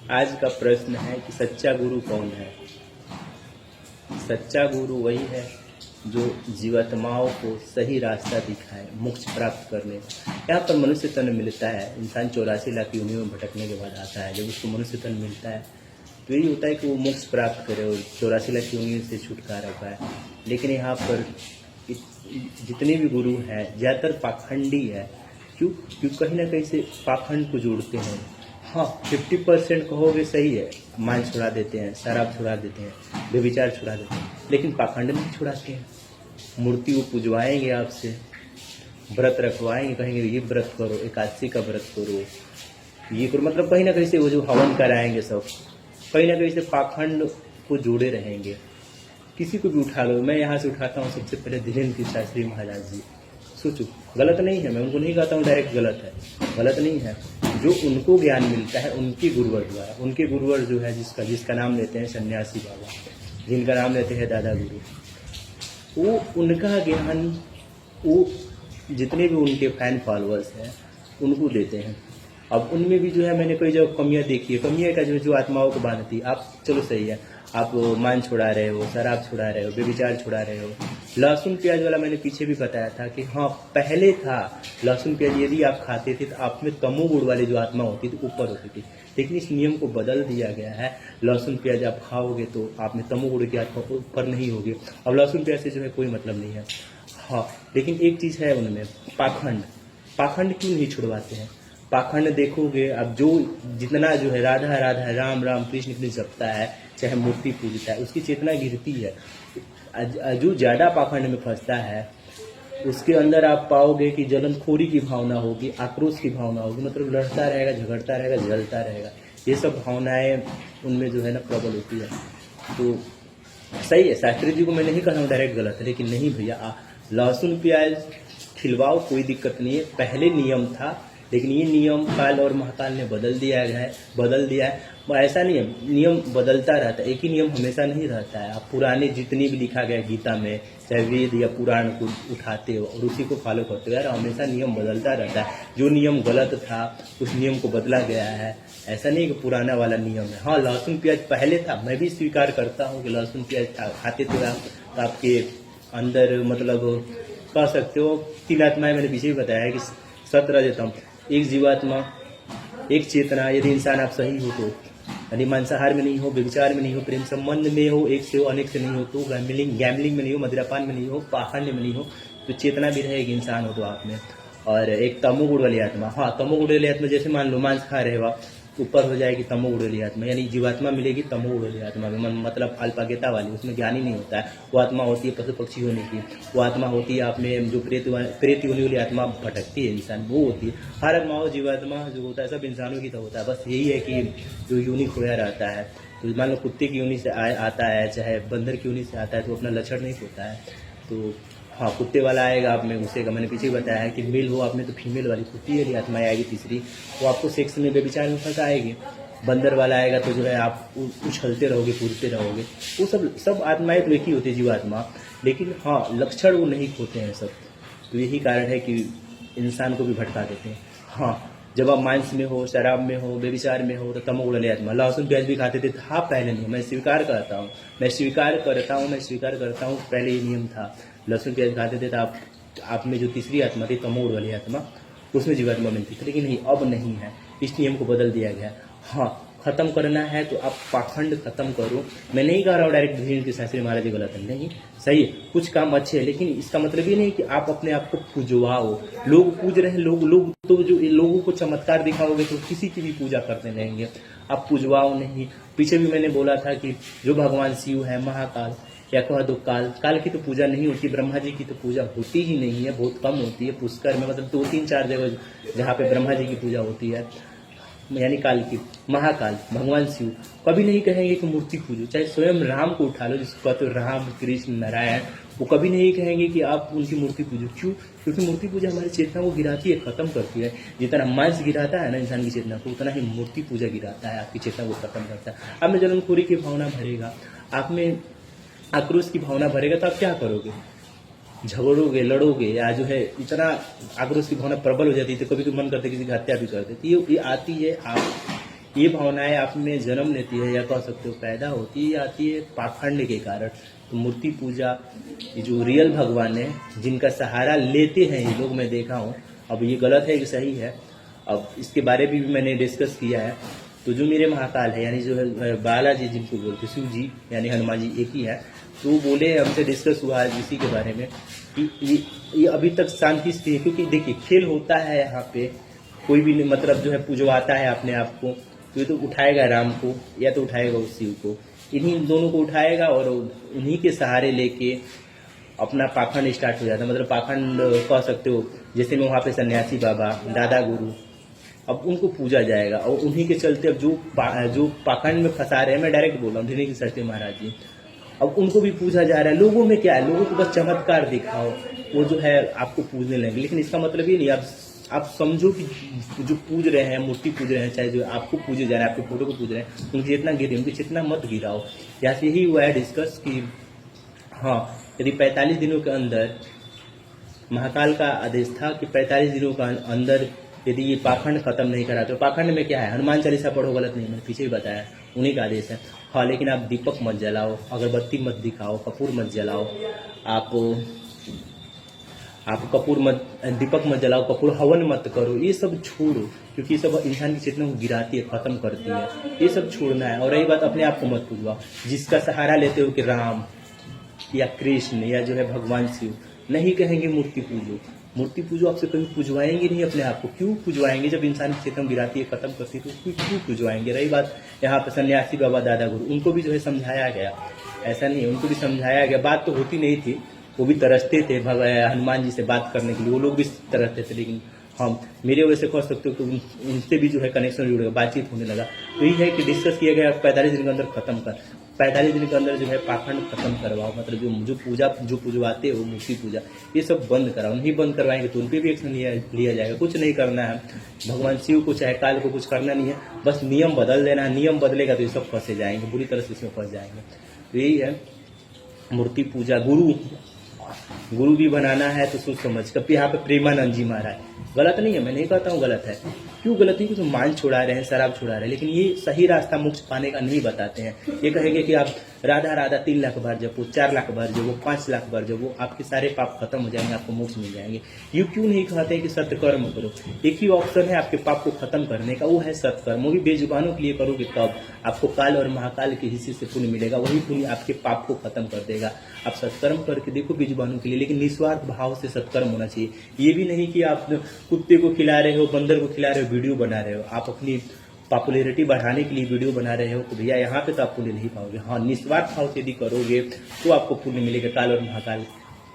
आज का प्रश्न है कि सच्चा गुरु कौन है। सच्चा गुरु वही है जो जीवात्माओं को सही रास्ता दिखाए मोक्ष प्राप्त करने का। यहाँ पर मनुष्य तन मिलता है, इंसान 84 लाख योनियों में भटकने के बाद आता है। जब उसको मनुष्य तन मिलता है तो यही होता है कि वो मोक्ष प्राप्त करे और 84 लाख योनियों से छुटकारा पाए। लेकिन यहाँ पर जितने भी गुरु हैं ज़्यादातर पाखंडी है। क्यों? कहीं ना कहीं से पाखंड को जोड़ते हैं। हाँ, 50% कहोगे सही है, मांस छुड़ा देते हैं, शराब छुड़ा देते हैं, व्यभिचार छुड़ा देते हैं, लेकिन पाखंड नहीं छुड़ाते हैं। मूर्ति को पुजवाएंगे आपसे, व्रत रखवाएंगे, कहेंगे ये व्रत करो, एकादशी का व्रत करो, ये करो, मतलब कहीं ना कहीं से वो जो हवन कराएंगे सब कहीं ना कहीं से पाखंड को जोड़े रहेंगे। किसी को भी उठा लो, मैं यहाँ से उठाता हूँ सबसे पहले धीरेन्द्र शास्त्री महाराज जी। सोचो, गलत नहीं है, मैं उनको नहीं कहता हूँ डायरेक्ट गलत है, गलत नहीं है। जो उनको ज्ञान मिलता है उनके गुरुवर द्वारा, उनके गुरुवर जो है जिसका नाम लेते हैं सन्यासी बाबा, जिनका नाम लेते हैं दादा गुरु, वो उनका ज्ञान वो जितने भी उनके फैन फॉलोअर्स हैं उनको देते हैं। अब उनमें भी जो है मैंने कोई जो कमियां देखी है, कमियां का जो आत्माओं को बांधती। आप चलो सही है, आप मान छुड़ा रहे हो, शराब छुड़ा रहे हो, व्यभिचार छुड़ा रहे हो, लहसुन प्याज वाला मैंने पीछे भी बताया था कि हाँ पहले था लहसुन प्याज यदि आप खाते थे तो आप में तमोगुण वाली जो आत्मा होती थी ऊपर होती थी। लेकिन इस नियम को बदल दिया गया है, लहसुन प्याज आप खाओगे तो आप में तमोगुण की आत्मा ऊपर नहीं होगी। अब लहसुन प्याज से जो है कोई मतलब नहीं है। हाँ, लेकिन एक चीज़ है उनमें, पाखंड। पाखंड क्यों नहीं छुड़वाते हैं? पाखंड देखोगे अब जो जितना जो है राधा राधा राम राम कृष्ण कृष्ण जपता है, चाहे मूर्ति पूजता है, उसकी चेतना गिरती है। जो ज़्यादा पाखंड में फंसता है उसके अंदर आप पाओगे कि जलनखोरी की भावना होगी, आक्रोश की भावना होगी, मतलब लड़ता रहेगा, झगड़ता रहेगा, जलता रहेगा। ये सब भावनाएं उनमें जो है ना प्रबल होती है। तो सही है, शास्त्री जी को मैं नहीं कह रहा हूँ डायरेक्ट गलत है, लेकिन नहीं भैया, लहसुन प्याज खिलवाओ, कोई दिक्कत नहीं है, पहले नियम था। लेकिन ये नियम काल और महाकाल ने बदल दिया है। ऐसा नहीं है, नियम बदलता रहता है, एक ही नियम हमेशा नहीं रहता है। आप पुराने जितनी भी लिखा गया गीता में, चाहे वेद या पुराण को उठाते हो और उसी को फॉलो करते हो यार, हमेशा नियम बदलता रहता है। जो नियम गलत था उस नियम को बदला गया है, ऐसा नहीं कि पुराना वाला नियम है। हाँ, लहसुन प्याज पहले था, मैं भी स्वीकार करता हूँ कि लहसुन प्याज खाते थे आप, तो आपके अंदर मतलब कह सकते हो 3 आत्माएं, मैंने पीछे भी बताया है कि 17 देता हूँ, एक जीवात्मा, एक चेतना। यदि इंसान आप सही हो तो, यानी मांसाहार में नहीं हो, व्यभिचार में नहीं हो, प्रेम संबंध में हो, एक से हो अनेक से नहीं हो, तो गैम्बलिंग में नहीं हो, मदिरापान में नहीं हो, पाखंड में नहीं हो, तो चेतना भी रहेगी इंसान हो तो आप में। और एक तमोगुण वाली आत्मा। हाँ, तमोगुण वाली आत्मा जैसे मान लो मांस खा रहे हो आप, ऊपर हो जाएगी तमोगुण वाली आत्मा, यानी जीवात्मा मिलेगी तमोगुण वाली आत्मा में, मतलब अल्पाज्ञता वाली, उसमें ज्ञान ही नहीं होता है। वो आत्मा होती है पशु पक्षी होने की, वो आत्मा होती है आप में जो प्रेत होने वाली आत्मा भटकती है इंसान, वो होती है। हर आत्मा जीवात्मा जो होता है सब इंसानों की तो होता है, बस यही है कि जो यूनिक खोया रहता है। तो मान लो कुत्ते की यूनि से आता है, चाहे बंदर की यूनि से आता है, तो अपना लक्षण नहीं होता है। तो हाँ, कुत्ते वाला आएगा आप में घुसेगा, मैंने पीछे बताया है कि मेल हो आप में तो फीमेल वाली कुत्ती वाली आत्मा आएगी तीसरी, वो आपको सेक्स में व्यभिचार में फंसाएगी। बंदर वाला आएगा तो जो है आप उछलते रहोगे, कूदते रहोगे। वो सब आत्माएं तो एक ही होती है जीवात्मा, लेकिन हाँ लक्षण वो नहीं खोते हैं सब। तो यही कारण है कि इंसान को भी भटका देते हैं। हाँ, जब आप मांस में हो, शराब में हो, व्यभिचार में हो, तो तमोगुण वाली आत्मा। लहसुन प्याज भी खाते थे, हाँ पहले नहीं, मैं स्वीकार करता हूँ, पहले ये नियम था। लहसुन प्याज खाते थे तो आप में जो तीसरी आत्मा थी तमोगुण वाली आत्मा, उसमें जीवात्मा मिलती थी, लेकिन नहीं, अब नहीं है, इस नियम को बदल दिया गया। हाँ, खत्म करना है तो आप पाखंड खत्म करो। मैं नहीं कह रहा हूँ डायरेक्ट धीरेन्द्र शास्त्री महाराज जी गलत है, नहीं, सही है, कुछ काम अच्छे हैं, लेकिन इसका मतलब ये नहीं कि आप अपने आप को पूजवाओ। लोग पूज रहे हैं, लोग तो जो लोगों को चमत्कार दिखाओगे तो किसी की भी पूजा करते रहेंगे, आप पूजवाओ नहीं। पीछे भी मैंने बोला था कि जो भगवान शिव है, महाकाल या कह दो काल की तो पूजा नहीं होती, ब्रह्मा जी की तो पूजा होती ही नहीं है, बहुत कम होती है। पुष्कर में मतलब 2-3-4 जगह जहाँ पे ब्रह्मा जी की पूजा होती है, यानी काल की। महाकाल भगवान शिव कभी नहीं कहेंगे कि मूर्ति पूजो, चाहे स्वयं राम को उठा लो जिसको कहते हो राम कृष्ण नारायण, वो कभी नहीं कहेंगे कि आप उनकी मूर्ति पूजो। क्यों? क्योंकि मूर्ति पूजा हमारी चेतना को गिराती है, खत्म करती है। जितना मांस गिराता है ना इंसान की चेतना को, उतना ही मूर्ति पूजा गिराता है, आपकी चेतना को खत्म करता है। आप में जलनखोरी की भावना भरेगा, आप में आक्रोश की भावना भरेगा, तो आप क्या करोगे? झगड़ोगे, लड़ोगे, या जो है इतना आक्रोश की भावना प्रबल हो जाती है तो कभी कभी मन करते किसी की हत्या भी कर देती है। ये आती है आप ये भावनाएं आप में जन्म लेती है या कह सकते हो पैदा होती है, आती है पाखंड के कारण। तो मूर्ति पूजा, ये जो रियल भगवान है जिनका सहारा लेते हैं ये लोग, मैं देखा हूँ। अब ये गलत है कि सही है, अब इसके बारे में भी मैंने डिस्कस किया है। तो जो मेरे महाकाल है, यानी जो है बालाजी जिनको बोलते, शिव जी यानी हनुमान जी एक ही है, तो वो बोले, हमसे डिस्कस हुआ है इसी के बारे में कि ये अभी तक शांति से है। क्योंकि देखिए खेल होता है यहाँ पे, कोई भी मतलब जो है पूजवाता है अपने आप को, तो ये तो उठाएगा राम को या तो उठाएगा उस शिव को, इन्हीं दोनों को उठाएगा और उन्हीं के सहारे लेके अपना पाखंड स्टार्ट हो जाता है। मतलब पाखंड कह सकते हो, जैसे में वहाँ पे सन्यासी बाबा, दादा गुरु, अब उनको पूजा जाएगा और उन्हीं के चलते अब जो पाखंड में फंसा रहे हैं, मैं डायरेक्ट बोल रहा हूँ, ढिल्ली की सत्य महाराज जी, अब उनको भी पूजा जा रहा है। लोगों में क्या है, लोगों को बस चमत्कार दिखाओ, वो जो है आपको पूजने लगेंगे। लेकिन इसका मतलब ये नहीं, आप समझो कि जो पूज रहे हैं, मूर्ति पूज रहे हैं, चाहे जो आपको पूजे जा रहे हैं, आपके फोटो को पूज रहे हैं, उनकी जितना गिरे उनकी जितना मत गिराओ। यहाँ से यही हुआ है डिस्कस कि हाँ, यदि 45 दिनों के अंदर महाकाल का आदेश था कि 45 दिनों का अंदर यदि ये पाखंड खत्म नहीं करा, तो पाखंड में क्या है, हनुमान चालीसा पढ़ो, गलत नहीं, मैंने पीछे भी बताया, उन्हीं का आदेश है। हाँ, लेकिन आप दीपक मत जलाओ, अगरबत्ती मत दिखाओ, कपूर मत जलाओ, आप कपूर मत, दीपक मत जलाओ, कपूर हवन मत करो, ये सब छोड़ो, क्योंकि ये सब इंसान की चेतना को गिराती है, खत्म करती है, ये सब छोड़ना है। और रही बात अपने आप को मत पूजवाओ, जिसका सहारा लेते हो कि राम या कृष्ण या जो है भगवान शिव, नहीं कहेंगे मूर्ति पूजो, मूर्ति पूजो आपसे कभी पूजवाएंगे नहीं अपने आप को। क्यों पूजवाएंगे, जब इंसान की चेतना गिराती है, खत्म करती है, तो क्यों पूजवाएंगे। रही बात यहाँ पर सन्यासी बाबा, दादा गुरु, उनको भी जो है समझाया गया, ऐसा नहीं है, उनको भी समझाया गया, बात तो होती नहीं थी, वो भी तरसते थे हनुमान जी से बात करने के लिए, वो लोग भी तरसते थे। लेकिन हम मेरे वजह से कह सकते हो कि उनसे भी जो है कनेक्शन जुड़ गया, बातचीत होने लगा। तो यही है कि डिस्कस किया गया 45 दिन के अंदर खत्म कर, 45 दिन के अंदर जो है पाखंड खत्म करवाओ। मतलब जो पूजा जो पूजवाते हो, मूर्ति पूजा, ये सब बंद कराओ। नहीं बंद करवाएंगे तो उन पर भी एक्शन लिया जाएगा। कुछ नहीं करना है, भगवान शिव को चाहे काल को कुछ करना नहीं है, बस नियम बदल देना है। नियम बदलेगा तो ये सब फंसे जाएंगे, बुरी तरह से इसमें फंस जाएंगे। तो यही है मूर्ति पूजा। गुरु भी बनाना है तो सोच समझ। कभी यहाँ पे प्रेमानंद जी महाराज, गलत नहीं है, मैं नहीं कहता हूँ गलत है, क्यों गलत नहीं, क्योंकि मान छुड़ा रहे हैं, शराब छुड़ा रहे हैं, लेकिन ये सही रास्ता मोक्ष पाने का नहीं बताते हैं। ये कहेंगे कि आप राधा राधा 3 लाख बार जपो, 4 लाख बार जपो, 5 लाख बार जपो, आपके सारे पाप खत्म हो जाएंगे, आपको मोक्ष मिल जाएंगे। ये क्यों नहीं कहते कि सत्कर्म करो। एक ही ऑप्शन है आपके पाप को खत्म करने का, वो है सत्कर्म। वो भी बेजुबानों के लिए करोगे तब आपको काल और महाकाल के हिस्से से पुण्य मिलेगा, वही पुण्य आपके पाप को खत्म कर देगा। आप सत्कर्म करके देखो बेजुबानों के लिए, लेकिन निस्वार्थ भाव से सत्कर्म होना चाहिए। ये भी नहीं कि आप कुत्ते को खिला रहे हो, बंदर को खिला रहे हो, वीडियो बना रहे हो, आप अपनी पॉपुलैरिटी बढ़ाने के लिए वीडियो बना रहे हो, तो भैया यहाँ पे तो आप पुण्य नहीं पाओगे। हाँ, निस्वार्थ भाव से यदि करोगे तो आपको पुण्य मिलेगा काल और महाकाल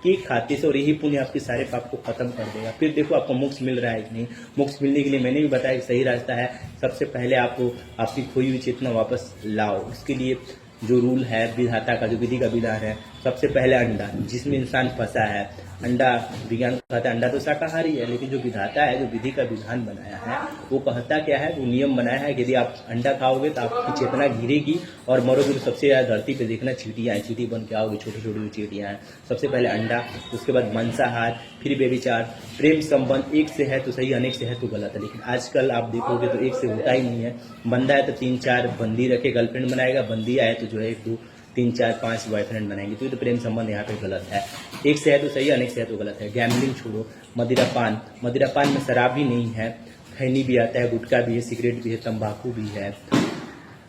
के खाते से, और यही पुण्य आपके सारे पाप को खत्म कर देगा। फिर देखो आपको मोक्ष मिल रहा है कि नहीं। मोक्ष मिलने के लिए मैंने भी बताया कि सही रास्ता है, सबसे पहले आपको आपकी खोई हुई चेतना वापस लाओ। उसके लिए जो रूल है विधाता का, जो विधि का विधान है, सबसे पहले अंडा, जिसमें इंसान फंसा है। अंडा, विज्ञान कहता है अंडा तो शाकाहारी है, लेकिन जो विधाता है, जो विधि का विधान बनाया है, वो कहता क्या है, वो नियम बनाया है कि यदि आप अंडा खाओगे तो आपकी चेतना गिरेगी और मरोगे। तो सबसे ज्यादा धरती पे देखना चींटियां हैं, चींटी बन के आओगे, छोटी छोटी चींटियां हैं। सबसे पहले अंडा, उसके बाद मांसाहार, फिर बेविचार। प्रेम संबंध एक से है तो सही, अनेक से है तो गलत है। लेकिन आजकल आप देखोगे तो एक से होता ही नहीं है। बंदा है तो 3-4 बंदी रखे गर्लफ्रेंड बनाएगा, बंदी आए तो जो है 1, 2, 3, 4, 5 बॉयफ्रेंड बनाएंगे। तो ये तो प्रेम संबंध यहाँ पे गलत है। एक से है तो सही, अनेक से है तो गलत है। गैम्बलिंग छोड़ो। मदिरापान में शराब भी नहीं है, खैनी भी आता है, गुटखा भी है, सिगरेट भी है, तंबाकू भी है।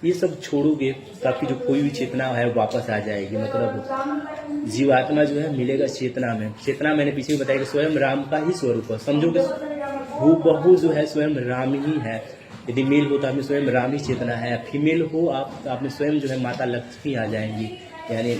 ये सब छोड़ोगे तो आपकी जो कोई भी चेतना है वापस आ जाएगी। मतलब जीवात्मा जो है मिलेगा चेतना में। चेतना मैंने पीछे भी बताया कि स्वयं राम का ही स्वरूप है। समझो कि हूबहू जो है स्वयं राम ही है। यदि मेल हो तो आप में स्वयं राम ही चेतना है, फीमेल हो आप में स्वयं जो है माता लक्ष्मी आ जाएंगी। यानी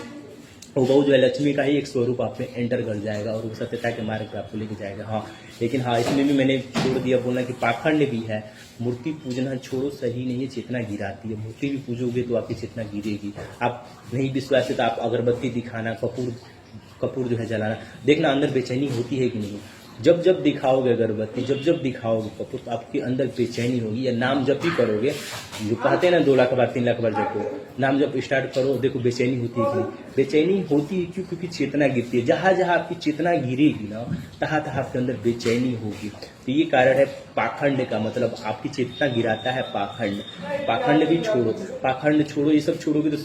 हूबहू जो है लक्ष्मी का ही एक स्वरूप आप में एंटर कर जाएगा और वो सत्यता के मार्ग पर आपको लेके जाएगा। हाँ, लेकिन हाँ, इसमें भी मैंने छोड़ दिया बोलना कि पाखंड भी है। मूर्ति पूजना छोड़ो, सही नहीं है, चेतना गिराती है। मूर्ति भी पूजोगे तो आपकी चेतना गिरेगी। आप नहीं विश्वास है तो आप अगरबत्ती दिखाना, कपूर जो है जलाना, देखना अंदर बेचैनी होती है कि नहीं। जब दिखाओगे अगरबत्ती, जब दिखाओगे कपूर, तो आपके अंदर बेचैनी होगी। या नाम जब भी करोगे जो कहते हैं ना 2 लाख बार 3 लाख बार जपो, नाम जब स्टार्ट करो देखो बेचैनी होती है कि नहीं? बेचैनी होती है क्यों? क्योंकि चेतना गिरती है। जहाँ जहाँ आपकी चेतना गिरेगी ना, तहाँ तहाँ आपके अंदर बेचैनी होगी। तो ये कारण है पाखंड का, मतलब आपकी चेतना गिराता है पाखंड। पाखंड भी छोड़ो, पाखंड छोड़ो, ये सब छोड़ोगे तो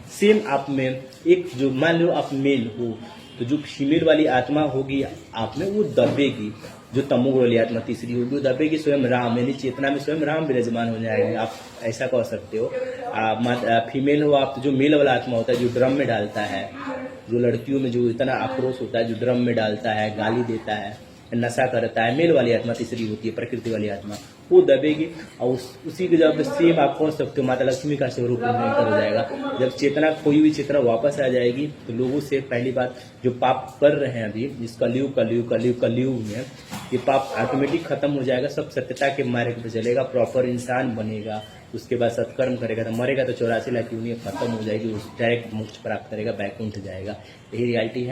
सेम आप में एक जो मान लो आप मेल हो, तो जो फीमेल वाली आत्मा होगी आप में वो दबेगी, जो तमोगुण वाली आत्मा तीसरी होगी वो दबेगी स्वयं राम, यानी चेतना में स्वयं राम विराजमान हो जाएंगे। आप ऐसा कह सकते हो। फीमेल हो आप, तो जो मेल वाला आत्मा होता है जो ड्रम में डालता है, जो लड़कियों में जो इतना आक्रोश होता है, जो ड्रम में डालता है, गाली देता है, नशा करता है, मेल वाली आत्मा तीसरी होती है, प्रकृति वाली आत्मा, वो दबेगी। और उसी के जब सेम आप कह सकते हो माता लक्ष्मी का स्वरूप निरंतर हो जाएगा। जब चेतना, कोई भी चेतना वापस आ जाएगी तो लोगों से पहली बात जो पाप कर रहे हैं अभी इस कलयुग में, ये पाप ऑटोमेटिक खत्म हो जाएगा। सब सत्यता के मार्ग पे चलेगा, प्रॉपर इंसान बनेगा, उसके बाद सत्कर्म करेगा, तो मरेगा तो 84 लाख यूनियन खत्म हो जाएगी, उस डायरेक्ट मोक्ष प्राप्त करेगा, बैकुंठ जाएगा। यही रियलिटी है।